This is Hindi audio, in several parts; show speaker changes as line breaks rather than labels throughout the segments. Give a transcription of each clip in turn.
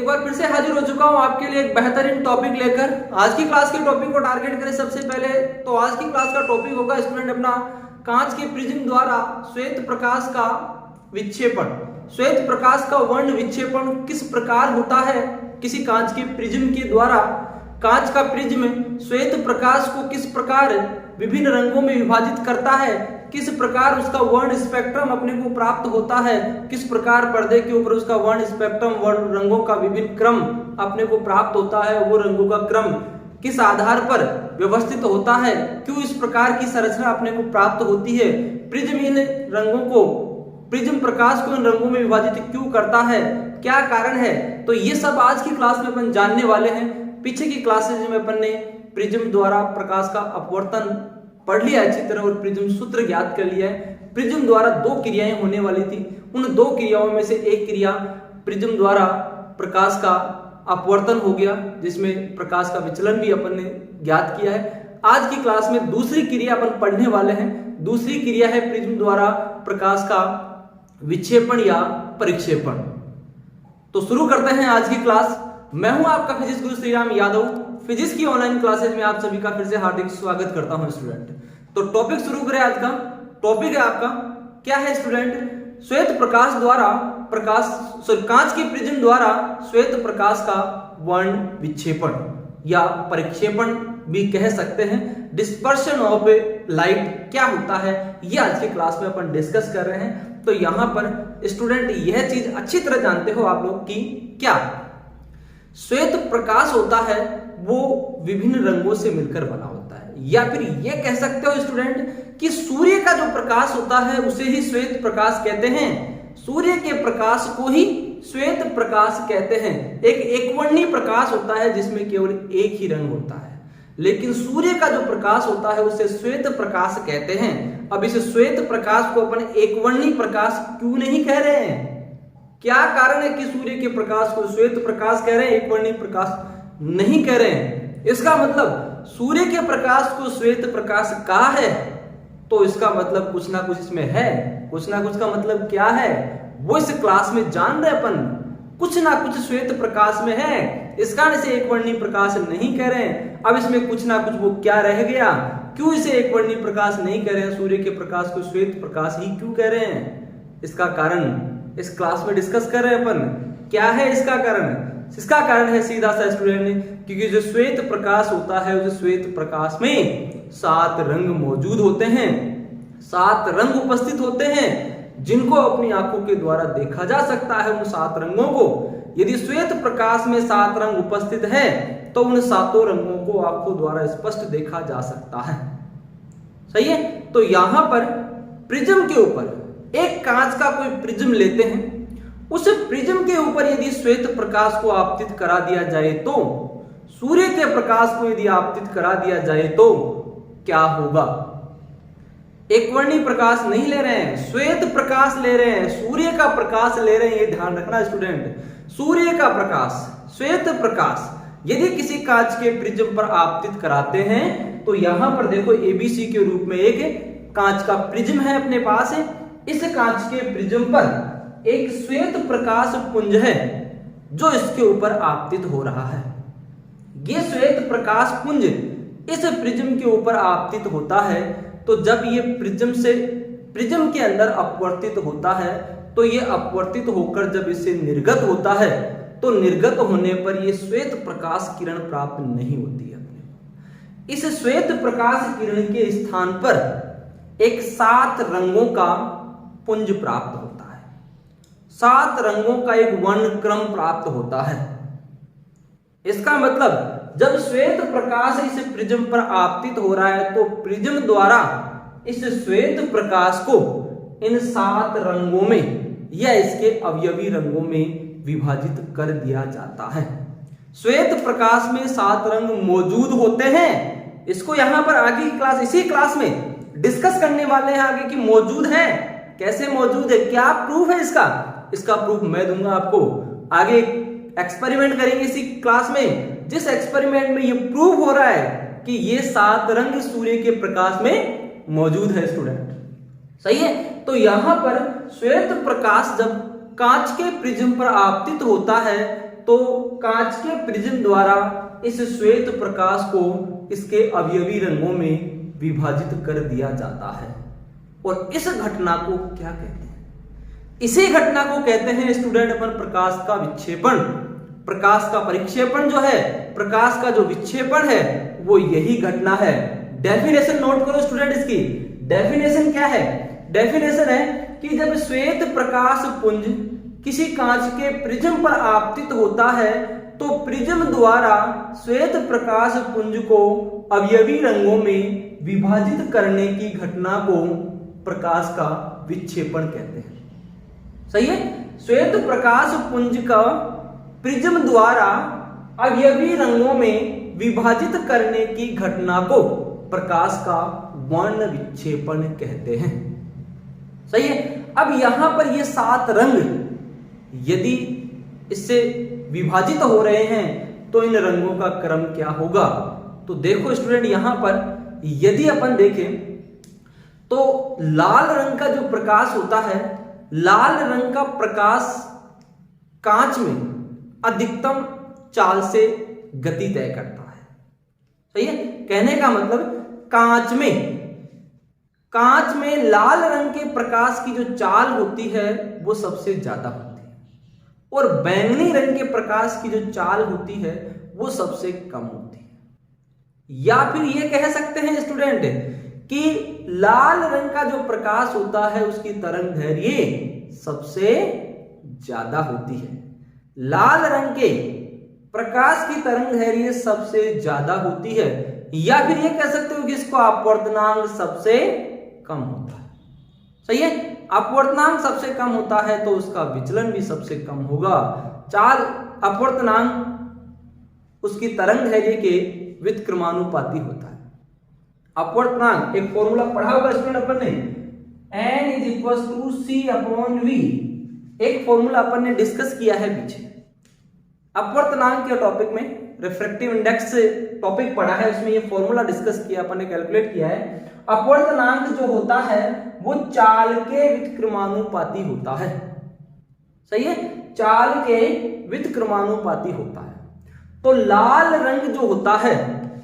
बार फिर से हाजिर हो चुका हूं आपके लिए एक बेहतरीन टॉपिक लेकर। आज की क्लास के टॉपिक को टारगेट करें सबसे पहले तो आज की क्लास का टॉपिक होगा स्टूडेंट अपना कांच के प्रिज्म द्वारा श्वेत प्रकाश का विक्षेपण। श्वेत प्रकाश का वर्ण विक्षेपण किस प्रकार होता है, किसी कांच के प्रिज्म के द्वारा कांच का प्रिज्म श्वेत प्रकाश को किस प्रकार विभिन्न रंगों में विभाजित करता है, किस प्रकार उसका वर्ण स्पेक्ट्रम अपने को प्राप्त होता है, किस प्रकार पर्दे के ऊपर उसका वर्ण स्पेक्ट्रम वर्ण रंगों का विभिन्न क्रम अपने को प्राप्त होता है, वो रंगों का क्रम किस आधार पर व्यवस्थित होता है, क्यों इस प्रकार की संरचना अपने को प्राप्त होती है, प्रिज्म इन रंगों को प्रिज्म प्रकाश को इन रंगों में विभाजित क्यों करता है, क्या कारण है, तो ये सब आज की क्लास में अपन जानने वाले हैं। पीछे की क्लासेज में अपन ने प्रिज्म द्वारा प्रकाश का अपवर्तन पढ़ लिया अच्छी तरह और प्रिज्म सूत्र ज्ञात कर लिया है। प्रिज्म द्वारा दो क्रियाएं होने वाली थी, उन दो क्रियाओं में से एक क्रिया प्रिज्म द्वारा प्रकाश का अपवर्तन हो गया जिसमें प्रकाश का विचलन भी अपन ने ज्ञात किया है। आज की क्लास में दूसरी क्रिया अपन पढ़ने वाले हैं। दूसरी क्रिया है प्रिज्म द्वारा प्रकाश का विक्षेपण या परिक्षेपण। तो शुरू करते हैं आज की क्लास। मैं हूं आपका फिजिक्स गुरु श्रीराम यादव। फिजिक्स की ऑनलाइन क्लासेज में आप सभी का फिर से हार्दिक स्वागत करता हूं स्टूडेंट। तो टॉपिक शुरू करें। आज का टॉपिक है आपका क्या है स्टूडेंट, श्वेत प्रकाश द्वारा कांच के प्रिज्म द्वारा श्वेत प्रकाश का वर्ण विक्षेपण या परिक्षेपण भी कह सकते हैं। डिस्पर्शन ऑफ लाइट क्या होता है ये आज की क्लास में अपन डिस्कस कर रहे हैं। तो यहां पर स्टूडेंट यह चीज अच्छी तरह जानते हो आप लोग कि क्या श्वेत प्रकाश होता है वो विभिन्न रंगों से मिलकर बना होता है, या फिर ये कह सकते हो स्टूडेंट कि सूर्य का जो प्रकाश होता है उसे ही श्वेत प्रकाश कहते हैं। सूर्य के प्रकाश को ही श्वेत प्रकाश कहते हैं। एक एकवर्णीय प्रकाश होता है जिसमें केवल एक ही रंग होता है, लेकिन सूर्य का जो प्रकाश होता है उसे श्वेत प्रकाश कहते हैं। अब इस श्वेत प्रकाश को अपन एकवर्णीय प्रकाश क्यों नहीं कह रहे हैं, क्या कारण है कि सूर्य के प्रकाश को श्वेत प्रकाश कह रहे हैं, एकवर्णीय प्रकाश नहीं कह रहे हैं। इसका मतलब सूर्य के प्रकाश को श्वेत प्रकाश कहा है तो इसका मतलब कुछ ना कुछ इसमें है। कुछ ना कुछ का मतलब क्या है वो इस क्लास में जान रहे अपन। कुछ ना कुछ श्वेत प्रकाश में है, इस कारण से एकवर्णीय प्रकाश नहीं कह रहे हैं। अब इसमें कुछ ना कुछ वो क्या रह गया, क्यों इसे एकवर्णीय प्रकाश नहीं कह रहे हैं, सूर्य के प्रकाश को श्वेत प्रकाश ही क्यों कह रहे हैं, इसका कारण इस क्लास में डिस्कस कर रहे हैं अपन। क्या है इसका कारण? इसका कारण है सीधा सा स्टूडेंट, क्योंकि जो श्वेत प्रकाश होता है उस श्वेत प्रकाश में 7 रंग मौजूद होते हैं, 7 रंग उपस्थित होते हैं जिनको अपनी आंखों के द्वारा देखा जा सकता है। उन 7 रंगों को यदि श्वेत प्रकाश में 7 रंग उपस्थित है तो उन 7 रंगों को आंखों द्वारा स्पष्ट देखा जा सकता है। सही है। तो यहां पर प्रिज्म के ऊपर एक कांच का कोई प्रिज्म लेते हैं, उस प्रिज्म के ऊपर यदि श्वेत प्रकाश को आपतित करा दिया जाए तो सूर्य के प्रकाश को यदि आपतित करा दिया जाए तो क्या होगा। एकवर्णीय प्रकाश नहीं ले रहे हैं, श्वेत प्रकाश ले रहे हैं, सूर्य का प्रकाश ले रहे हैं। ये ध्यान रखना स्टूडेंट, सूर्य का प्रकाश श्वेत प्रकाश यदि किसी कांच के प्रिज्म पर आपतित कराते हैं तो यहां पर देखो एबीसी के रूप में एक कांच का प्रिज्म है अपने पास है। इस कांच के प्रिज्म पर एक श्वेत प्रकाश पुंज है जो इसके ऊपर आपतित हो रहा है। ये श्वेत प्रकाश पुंज इस प्रिज्म के ऊपर आपतित होता है तो जब ये प्रिज्म के अंदर अपवर्तित होता है तो ये अपवर्तित होकर जब इसे निर्गत होता है तो निर्गत होने पर ये श्वेत प्रकाश किरण प्राप्त नहीं होती है। इस श्वेत प्रकाश किरण के स्थान पर एक 7 रंगों का पुंज प्राप्त होता है, 7 रंगों का एक वर्ण क्रम प्राप्त होता है। इसका मतलब जब श्वेत प्रकाश इस प्रिज्म पर आपतित हो रहा है तो प्रिज्म द्वारा इस श्वेत प्रकाश को इन 7 रंगों में या इसके अवयवी रंगों में विभाजित कर दिया जाता है। श्वेत प्रकाश में 7 रंग मौजूद होते हैं। इसको यहां पर आगे की क्लास इसी क्लास में डिस्कस करने वाले हैं आगे कि मौजूद है, कैसे मौजूद है, क्या प्रूफ है इसका प्रूफ मैं दूंगा आपको। आगे एक्सपेरिमेंट करेंगे इसी क्लास में, जिस एक्सपेरिमेंट में ये प्रूव हो रहा है कि ये 7 रंग सूर्य के प्रकाश में मौजूद है स्टूडेंट। सही है। तो यहां पर श्वेत प्रकाश जब कांच के प्रिज्म पर आपतित होता है तो कांच के प्रिज्म द्वारा इस श्वेत प्रकाश को इसके अवयवी रंगों में विभाजित कर दिया जाता है। और इस घटना को क्या कहते हैं? इसी घटना को कहते हैं स्टूडेंट अपन प्रकाश का विक्षेपण। प्रकाश का परिक्षेपण जो है, प्रकाश का जो विक्षेपण है, वो यही घटना है। डेफिनेशन नोट करो स्टूडेंट, इसकी डेफिनेशन क्या है? डेफिनेशन है कि जब श्वेत प्रकाश पुंज किसी कांच के प्रिज्म पर आपतित होता है तो प्रिज्म द्वारा श्वेत प्रकाश पुंज को अवयवी रंगों में विभाजित करने की घटना को प्रकाश का विक्षेपण कहते हैं। सही है? श्वेत प्रकाश पुंज का प्रिज्म द्वारा अवयवी रंगों में विभाजित करने की घटना को प्रकाश का वर्ण विक्षेपण कहते हैं। सही है? अब यहां पर ये 7 रंग यदि इससे विभाजित हो रहे हैं तो इन रंगों का क्रम क्या होगा? तो देखो स्टूडेंट, यहां पर यदि अपन देखें तो लाल रंग का जो प्रकाश होता है, लाल रंग का प्रकाश कांच में अधिकतम चाल से गति तय करता है। सही है? कहने का मतलब कांच में लाल रंग के प्रकाश की जो चाल होती है वो सबसे ज्यादा होती है, और बैंगनी रंग के प्रकाश की जो चाल होती है वो सबसे कम होती है। या फिर ये कह सकते हैं स्टूडेंट कि लाल रंग का जो प्रकाश होता है उसकी तरंग दैर्घ्य सबसे ज्यादा होती है। लाल रंग के प्रकाश की तरंग दैर्घ्य सबसे ज्यादा होती है। या फिर ये कह सकते हो कि इसको अपवर्तनांक सबसे कम होता है। सही है? अपवर्तनांक सबसे कम होता है तो उसका विचलन भी सबसे कम होगा। चाल अपवर्तनांक उसकी तरंग दैर्घ्य के व्युत्क्रमानुपाती होता है। अपवर्तनांक एक फॉर्मूला पढ़ा होगा स्टूडेंट अपन ने, n = c/v। एक फॉर्मूला अपन ने डिस्कस किया है पीछे अपवर्तनांक के टॉपिक में, रिफ्रैक्टिव इंडेक्स टॉपिक पढ़ा है, उसमें ये फॉर्मूला डिस्कस किया, अपन ने कैलकुलेट किया है। अपवर्तनांक जो होता है वो चाल के व्युत्क्रमानुपाती होता है। सही है? चाल के व्युत्क्रमानुपाती होता है। तो लाल रंग जो होता है,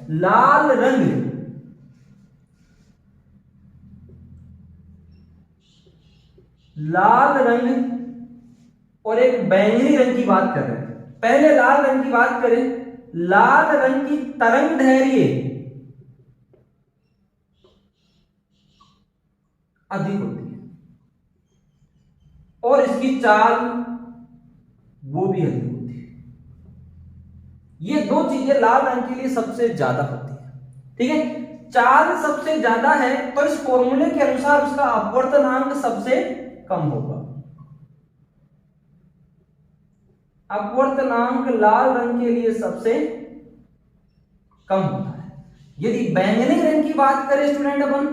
लाल रंग और एक बैंगनी रंग की बात कर रहे हैं। पहले लाल रंग की बात करें, लाल रंग की तरंग दैर्घ्य अधिक होती है और इसकी चाल वो भी अधिक होती है। ये दो चीजें लाल रंग के लिए सबसे ज्यादा होती है। ठीक है? चाल सबसे ज्यादा है तो इस फॉर्मूले के अनुसार उसका अपवर्तनांक सबसे कम होगा। अपवर्तनांक लाल रंग के लिए सबसे कम होता है। यदि बैंगनी रंग की बात करें स्टूडेंट अपन,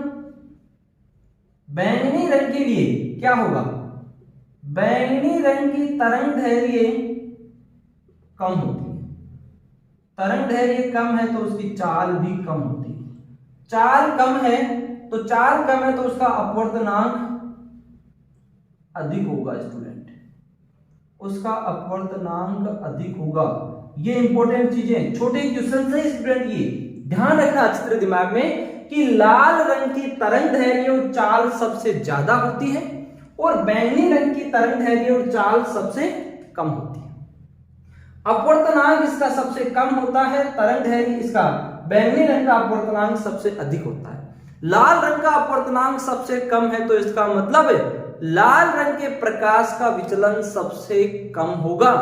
बैंगनी रंग के लिए क्या होगा? बैंगनी रंग की तरंग दैर्घ्य कम होती है। तरंग दैर्घ्य कम है तो उसकी चाल भी कम होती है। चाल कम है तो उसका अपवर्तनांक अधिक होगा स्टूडेंट, उसका अपवर्तनांक अधिक होगा। ये इंपॉर्टेंट चीजें, छोटे क्वेश्चन है स्टूडेंट, ये ध्यान रखना अच्छी तरह दिमाग में कि लाल रंग की तरंग दैर्घ्य और चाल सबसे ज्यादा होती है और बैंगनी रंग की तरंग दैर्घ्य और चाल सबसे कम होती है। अपवर्तनांक इसका सबसे कम होता है, तरंग दैर्घ्य इसका बैंगनी रंग का अपवर्तनांक सबसे अधिक होता है। लाल रंग का अपवर्तनांक सबसे कम है तो इसका मतलब है लाल रंग के प्रकाश का विचलन सबसे कम होगा।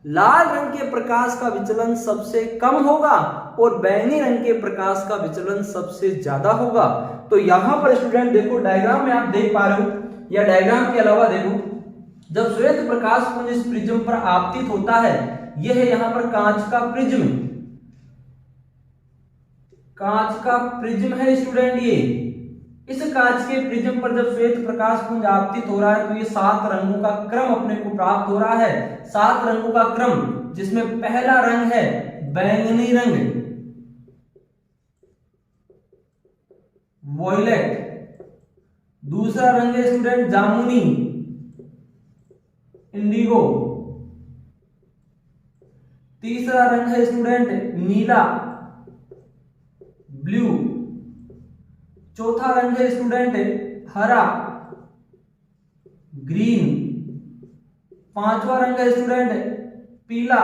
लाल रंग के प्रकाश का विचलन सबसे कम होगा और बैंगनी रंग के प्रकाश का विचलन सबसे ज्यादा होगा। तो यहां पर स्टूडेंट देखो, डायग्राम में आप देख पा रहे हो, या डायग्राम के अलावा देखो, जब श्वेत प्रकाश पुंज इस प्रिज्म पर आपतित होता है, यह है यहां पर कांच का प्रिज्म, कांच का प्रिज्म है स्टूडेंट। ये इस कांच के प्रिज्म पर जब श्वेत प्रकाश पुंज आपतित हो रहा है तो ये 7 रंगों का क्रम अपने को प्राप्त हो रहा है। 7 रंगों का क्रम, जिसमें पहला रंग है बैंगनी रंग, वॉयलेट। दूसरा रंग है स्टूडेंट जामुनी, इंडिगो। तीसरा रंग है स्टूडेंट नीला, ब्लू। चौथा रंग है स्टूडेंट हरा, ग्रीन। पांचवा रंग है स्टूडेंट पीला,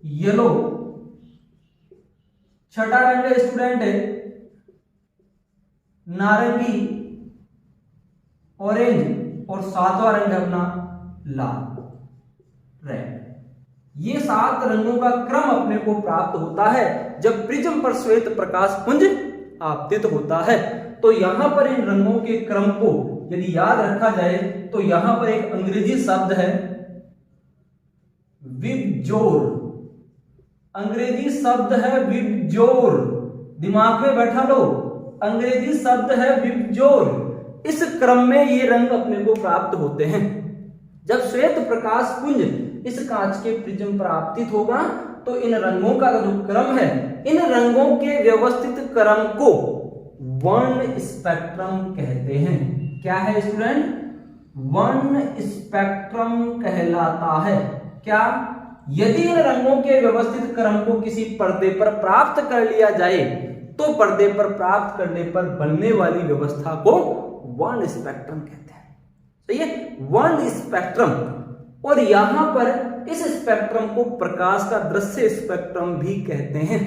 येलो। छठा रंग है स्टूडेंट नारंगी, ऑरेंज। और सातवां रंग है अपना लाल, रेड। ये 7 रंगों का क्रम अपने को प्राप्त होता है जब प्रिज्म पर श्वेत प्रकाश पुंज आपतित होता है। तो यहां पर इन रंगों के क्रम को यदि याद रखा जाए तो यहां पर एक अंग्रेजी शब्द है विबजोर। अंग्रेजी शब्द है विबजोर, दिमाग में बैठा लो, अंग्रेजी शब्द है विबजोर। इस क्रम में ये रंग अपने को प्राप्त होते हैं। जब श्वेत प्रकाश पुंज इस कांच के प्रिज्म पर आपतित होगा तो इन रंगों का जो क्रम है, इन रंगों के व्यवस्थित क्रम को वर्ण स्पेक्ट्रम कहते हैं। क्या है स्टूडेंट? वर्ण स्पेक्ट्रम कहलाता है। क्या? यदि इन रंगों के व्यवस्थित क्रम को किसी पर्दे पर प्राप्त कर लिया जाए तो पर्दे पर प्राप्त करने पर बनने वाली व्यवस्था को वर्ण स्पेक्ट्रम कहते हैं। सही है, वर्ण स्पेक्ट्रम। और यहां पर इस स्पेक्ट्रम को प्रकाश का दृश्य स्पेक्ट्रम भी कहते हैं।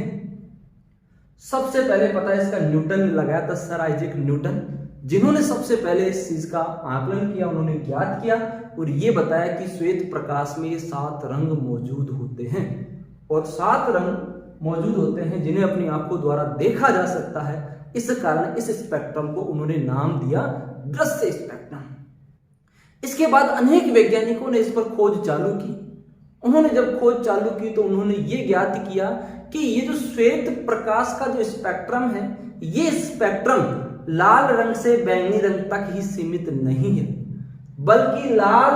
सबसे पहले पता है इसका न्यूटन ने लगाया था, सर आइजैक न्यूटन, जिन्होंने सबसे पहले इस चीज का आकलन किया, उन्होंने ज्ञात किया और ये बताया कि श्वेत प्रकाश में 7 रंग मौजूद होते हैं और 7 रंग मौजूद होते हैं जिन्हें अपनी आंखों द्वारा देखा जा सकता है। इस कारण इस स्पेक्ट्रम को उन्होंने नाम दिया दृश्य स्पेक्ट्रम। इसके बाद अनेक वैज्ञानिकों ने इस पर खोज चालू की। उन्होंने जब खोज चालू की तो उन्होंने ये ज्ञात किया कि ये जो श्वेत प्रकाश का जो स्पेक्ट्रम है, ये स्पेक्ट्रम लाल रंग से बैंगनी रंग तक ही सीमित नहीं है, बल्कि लाल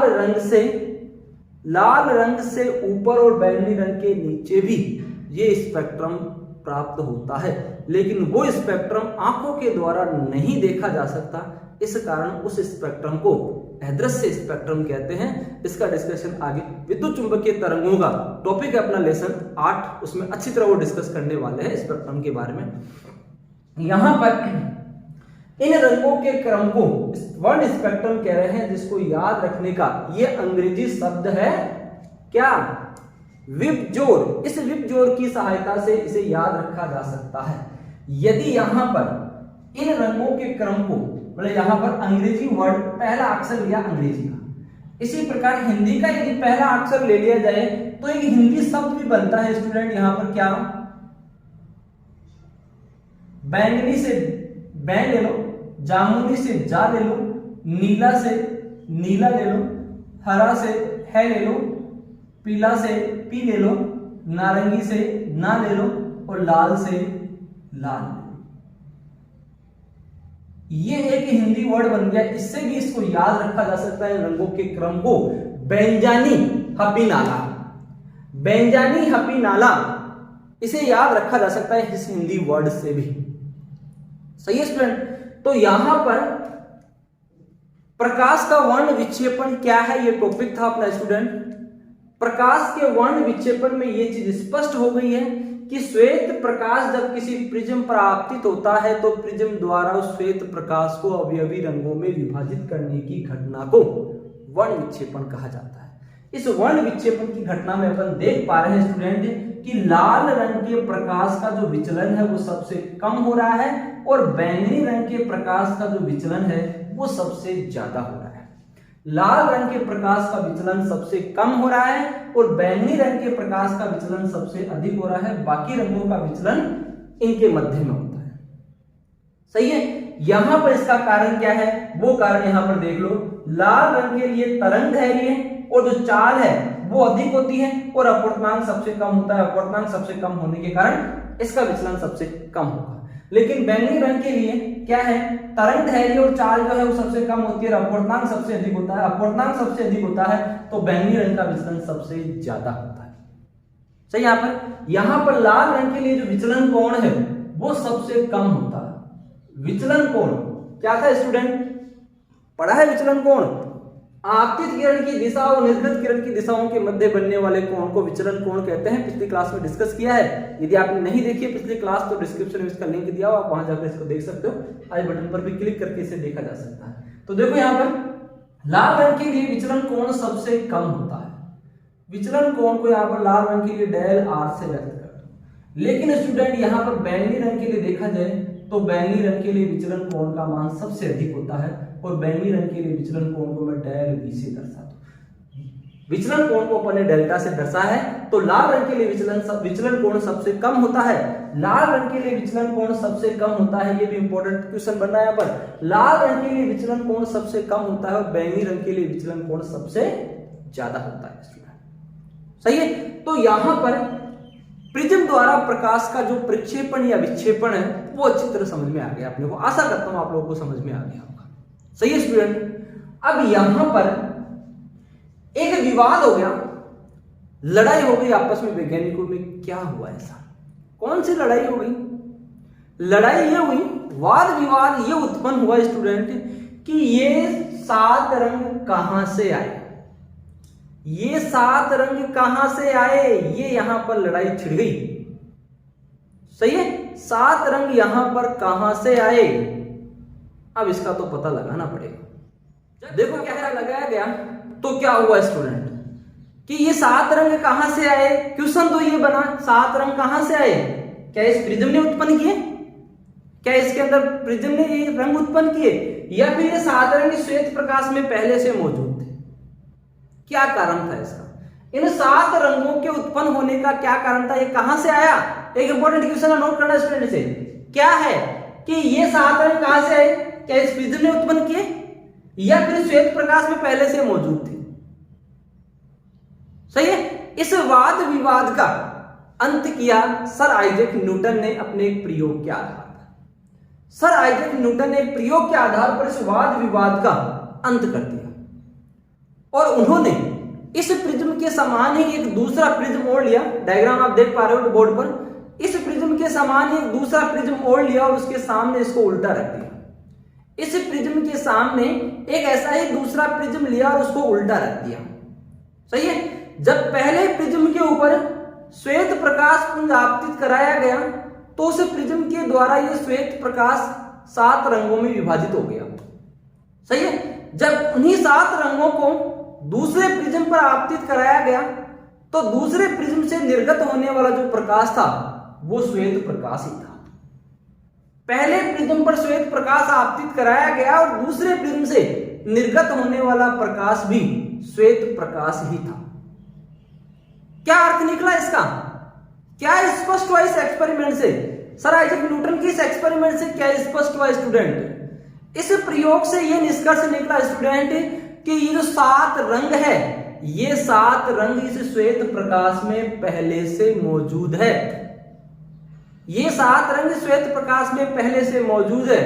रंग से ऊपर और बैंगनी रंग के नीचे भी ये स्पेक्ट्रम प्राप्त होता है। लेकिन वो स्पेक्ट्रम आंखों के द्वारा नहीं देखा जा सकता, इस कारण उस स्पेक्ट्रम को अदृश्य स्पेक्ट्रम कहते हैं। इसका डिस्कशन आगे विद्युत चुंबकीय तरंगों का टॉपिक है अपना लेसन 8, उसमें अच्छी तरह वो डिस्कस करने वाले हैं स्पेक्ट्रम के बारे में। यहां पर इन रंगों के क्रम को वर्ण स्पेक्ट्रम कह रहे हैं, जिसको याद रखने का ये अंग्रेजी शब्द है क्या? विबजोर। इस विबजोर की सहायता से इसे याद रखा जा सकता है। यदि यहां पर इन रंगों के क्रम को, मतलब यहां पर अंग्रेजी वर्ड पहला अक्षर लिया अंग्रेजी का, इसी प्रकार हिंदी का यदि पहला अक्षर ले लिया जाए तो एक हिंदी शब्द भी बनता है स्टूडेंट। यहां पर क्या? बैंगनी से बैं ले लो, जामुनी से जा ले लो, नीला से नीला ले लो, हरा से है ले लो, पीला से पी ले लो, नारंगी से ना ले लो और लाल से लाल ले लो। ये एक हिंदी वर्ड बन गया। इससे भी इसको याद रखा जा सकता है रंगों के क्रम को बेंजानी हपीनाला। बेंजानी हपीनाला, इसे याद रखा जा सकता है इस हिंदी वर्ड से भी। सही है स्टूडेंट? तो यहां पर प्रकाश का वर्ण विक्षेपण क्या है, ये टॉपिक था अपना स्टूडेंट। प्रकाश के वर्ण विक्षेपण में ये चीज स्पष्ट हो गई है कि श्वेत प्रकाश जब किसी प्रिज्म पर आपतित होता है तो प्रिज्म द्वारा उस श्वेत प्रकाश को अवयवी रंगों में विभाजित करने की घटना को वर्ण विक्षेपण कहा जाता है। इस वर्ण विक्षेपण की घटना में अपन देख पा रहे हैं स्टूडेंट कि लाल रंग के प्रकाश का जो विचलन है वो सबसे कम हो रहा है और बैंगनी रंग के प्रकाश का जो विचलन है वो सबसे ज्यादा हो रहा है। लाल रंग के प्रकाश का विचलन सबसे कम हो रहा है और बैंगनी रंग के प्रकाश का विचलन सबसे अधिक हो रहा है। बाकी रंगों का विचलन इनके मध्य में होता है। सही है? यहां पर इसका कारण क्या है? वो कारण यहां पर देख लो। लाल रंग के लिए तरंग धैर्य और जो चाल है वो अधिक होती है और अपवर्तनांक सबसे कम होता है। अपवर्तनांक सबसे कम होने के कारण इसका विचलन सबसे कम होगा। लेकिन बैंगनी रंग के लिए क्या है? तरंग धैर्य और चाल जो है वो सबसे कम होती है और अपवर्तनांक सबसे अधिक होता है। अपवर्तनांक सबसे अधिक होता है तो बैंगनी रंग का विचलन सबसे ज्यादा होता है। सही? यहां पर लाल रंग के लिए जो विचलन कोण है वो सबसे कम होता है। विचलन कोण क्या था स्टूडेंट? पढ़ा है विचलन कोण? आपतित किरण की दिशा और निर्गत किरण की दिशाओं के मध्य बनने वाले कोण को विचलन कोण कहते हैं। पिछली क्लास में डिस्कस किया है। यदि आपने नहीं देखी है पिछली क्लास तो डिस्क्रिप्शन में इसका लिंक दिया हुआ, आप वहां जाकर इसको देख सकते हो। आई बटन पर भी क्लिक करके इसे देखा जा सकता है। तो देखो यहाँ पर लाल रंग के लिए विचलन कोण सबसे कम होता है। विचलन कोण को यहाँ पर लाल रंग के लिए डेल आर से व्यक्त करते हैं। लेकिन स्टूडेंट यहाँ पर बैंगनी रंग के लिए देखा जाए तो बैंगनी रंग के लिए विचलन कोण का मान सबसे अधिक होता है और बैंगनी रंग के लिए विचलन कोण को मैं डेल बी से दर्शाता हूं। विचलन कोण को अपन ने डेल्टा से दर्शा है तो लाल रंग के लिए विचलन कोण सबसे कम होता है। लाल रंग के लिए विचलन कोण सबसे कम होता है, ये भी इंपॉर्टेंट क्वेश्चन बन रहा है यहाँ पर। लाल रंग के लिए विचलन कोण सबसे कम होता है और बैंगनी रंग के लिए विचलन कोण सबसे ज्यादा होता है स्टूडेंट। सही है। तो यहां पर प्रिज्म द्वारा प्रकाश का जो प्रक्षेपण या विक्षेपण है वो अच्छी तरह समझ में आ गया अपने को। आशा करता हूं आप लोगों को समझ में आ गया होगा। सही है स्टूडेंट। अब यहां पर एक विवाद हो गया, लड़ाई हो गई आपस में वैज्ञानिकों में। क्या हुआ ऐसा, कौन सी लड़ाई हो गई? लड़ाई ये हुई, वाद विवाद ये उत्पन्न हुआ स्टूडेंट कि ये 7 रंग कहां से आए, ये 7 रंग कहां से आए, ये यहां पर लड़ाई छिड़ गई। सही है। 7 रंग यहां पर कहां से आए, अब इसका तो पता लगाना पड़ेगा। देखो क्या लगाया गया तो क्या हुआ स्टूडेंट कि ये 7 रंग कहां से आए। क्वेश्चन तो ये बना 7 रंग कहां से आए, क्या इस प्रिज्म ने उत्पन्न किए, क्या इसके अंदर प्रिज्म ने ये रंग उत्पन्न किए, या फिर ये 7 रंग श्वेत प्रकाश में पहले से मौजूद थे। क्या कारण था इसका, इन 7 रंगों के उत्पन्न होने का क्या कारण था, ये कहां से आया। एक इंपॉर्टेंट क्वेश्चन नोट करना स्टूडेंट से, क्या है कि ये 7 रंग कहां से आए, क्या इस प्रिज्म ने उत्पन्न किए या फिर श्वेत प्रकाश में पहले से मौजूद थे। सही है। इस वाद विवाद का अंत किया सर आइजैक न्यूटन ने अपने एक प्रयोग के आधार पर। सर आइजैक न्यूटन ने एक प्रयोग के आधार पर इस वाद विवाद का अंत कर दिया और उन्होंने इस प्रिज्म के समान ही एक दूसरा प्रिज्म और लिया। डायग्राम आप देख पा रहे हो बोर्ड पर। इस प्रिज्म के समान ही एक दूसरा प्रिज्म और लिया और उसके सामने इसको उल्टा रख दिया। इस प्रिज्म के सामने एक ऐसा ही दूसरा प्रिज्म लिया और उसको उल्टा रख दिया। सही है। जब पहले प्रिज्म के ऊपर श्वेत प्रकाश पुंज आपतित कराया गया तो उस प्रिज्म के द्वारा यह श्वेत प्रकाश 7 रंगों में विभाजित हो गया। सही है। जब उन्हीं 7 रंगों को दूसरे प्रिज्म पर आपतित कराया गया तो दूसरे प्रिज्म से निर्गत होने वाला जो प्रकाश था वो श्वेत प्रकाश ही था। पहले प्रिज्म पर श्वेत प्रकाश आपतित कराया गया और दूसरे प्रिज्म से निर्गत होने वाला प्रकाश भी श्वेत प्रकाश ही था। क्या अर्थ निकला इसका, क्या स्पष्ट हुआ इस एक्सपेरिमेंट से। सर आइजैक न्यूटन के इस एक्सपेरिमेंट से क्या स्पष्ट हुआ स्टूडेंट, इस प्रयोग से यह निष्कर्ष निकला स्टूडेंट कि ये जो 7 रंग है ये 7 रंग इस श्वेत प्रकाश में पहले से मौजूद है। ये 7 रंग श्वेत प्रकाश में पहले से मौजूद है।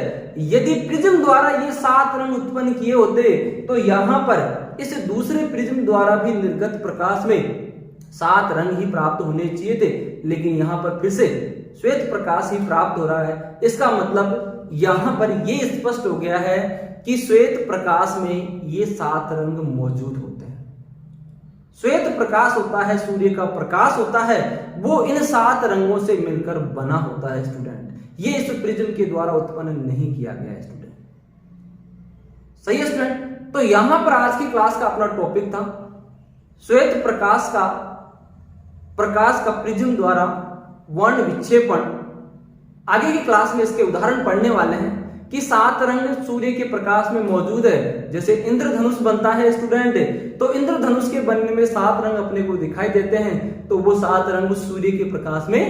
यदि प्रिज्म द्वारा ये 7 रंग उत्पन्न किए होते तो यहां पर इस दूसरे प्रिज्म द्वारा भी निर्गत प्रकाश में 7 रंग ही प्राप्त होने चाहिए थे, लेकिन यहां पर फिर से श्वेत प्रकाश ही प्राप्त हो रहा है। इसका मतलब यहां पर यह स्पष्ट हो गया है कि श्वेत प्रकाश में ये 7 रंग मौजूद होते हैं। श्वेत प्रकाश होता है, सूर्य का प्रकाश होता है, वो इन 7 रंगों से मिलकर बना होता है स्टूडेंट। ये इस प्रिज्म के द्वारा उत्पन्न नहीं किया गया है स्टूडेंट। सही है स्टूडेंट। तो यहां पर आज की क्लास का अपना टॉपिक था श्वेत प्रकाश का प्रिज्म द्वारा वर्ण विक्षेपण। आगे की क्लास में इसके उदाहरण पढ़ने वाले हैं कि 7 रंग सूर्य के प्रकाश में मौजूद है। जैसे इंद्रधनुष बनता है स्टूडेंट, तो इंद्रधनुष के बनने में 7 रंग अपने को दिखाई देते हैं, तो वो 7 रंग सूर्य के प्रकाश में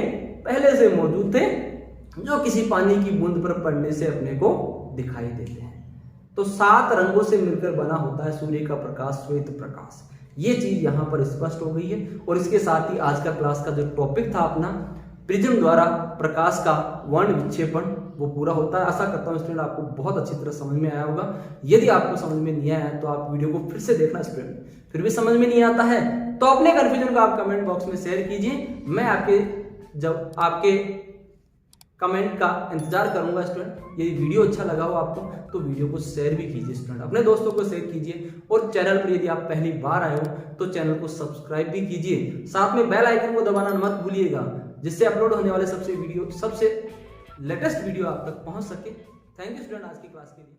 पहले से मौजूद थे, जो किसी पानी की बूंद पर पड़ने से अपने को दिखाई देते हैं। तो 7 रंगों से मिलकर बना होता है सूर्य का प्रकाश, श्वेत प्रकाश। ये चीज यहां पर स्पष्ट हो गई है। और इसके साथ ही आज का क्लास का जो टॉपिक था अपना प्रिज्म द्वारा प्रकाश का वर्ण विक्षेपण, वो पूरा होता है। आशा करता हूं स्टूडेंट आपको बहुत अच्छी तरह समझ में आया होगा। यदि आपको समझ में नहीं आया है तो आप वीडियो को फिर से देखना स्टूडेंट। फिर भी समझ में नहीं आता है तो अपने कंफ्यूजन को आप कमेंट बॉक्स में शेयर कीजिए। मैं आपके कमेंट का इंतजार करूंगा स्टूडेंट। यदि वीडियो अच्छा लगा हो आपको तो वीडियो को शेयर भी कीजिए स्टूडेंट, अपने दोस्तों को शेयर कीजिए। और चैनल पर यदि आप पहली बार आए हो तो चैनल को सब्सक्राइब भी कीजिए, साथ में बेल आइकन को दबाना मत भूलिएगा, जिससे अपलोड होने वाले सबसे लेटेस्ट वीडियो आप तक पहुंच सके। थैंक यू स्टूडेंट आज की क्लास के लिए।